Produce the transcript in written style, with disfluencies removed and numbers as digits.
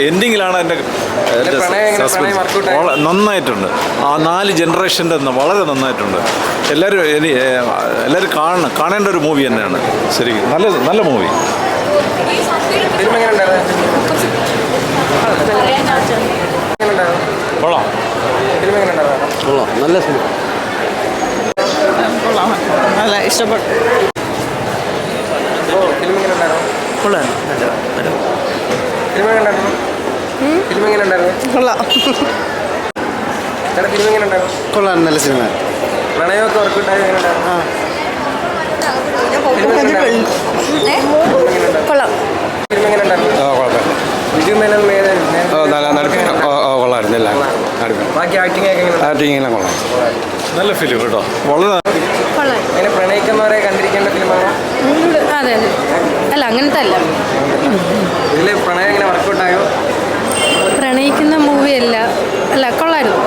എൻഡിങ്ങിലാണ് എൻ്റെ നന്നായിട്ടുണ്ട്. ആ 4 ജനറേഷൻ്റെ വളരെ നന്നായിട്ടുണ്ട്. എല്ലാവരും കാണേണ്ട ഒരു മൂവി തന്നെയാണ്. ശരിക്കും നല്ല മൂവി. കൊള്ളാം, നല്ല സിനിമ. നല്ല ഇഷ്ടപ്പെട്ടു. കൊള്ളാം, നല്ല സിനിമ. പ്രണയമൊക്കെ വർക്കുണ്ടായി കൊള്ളാം. നല്ല ഫിലിം കേട്ടോ. വളരെ പ്രണയിക്കുന്നവരെ കണ്ടിരിക്കേണ്ട ഫിലിമാണ്. അതെ അതെ, അല്ല അങ്ങനത്തെ അല്ല. ഇതില് പ്രണയം എങ്ങനെ വർക്കൗട്ടായോ? പ്രണയിക്കുന്ന മൂവി അല്ല, കൊള്ളായിരുന്നു.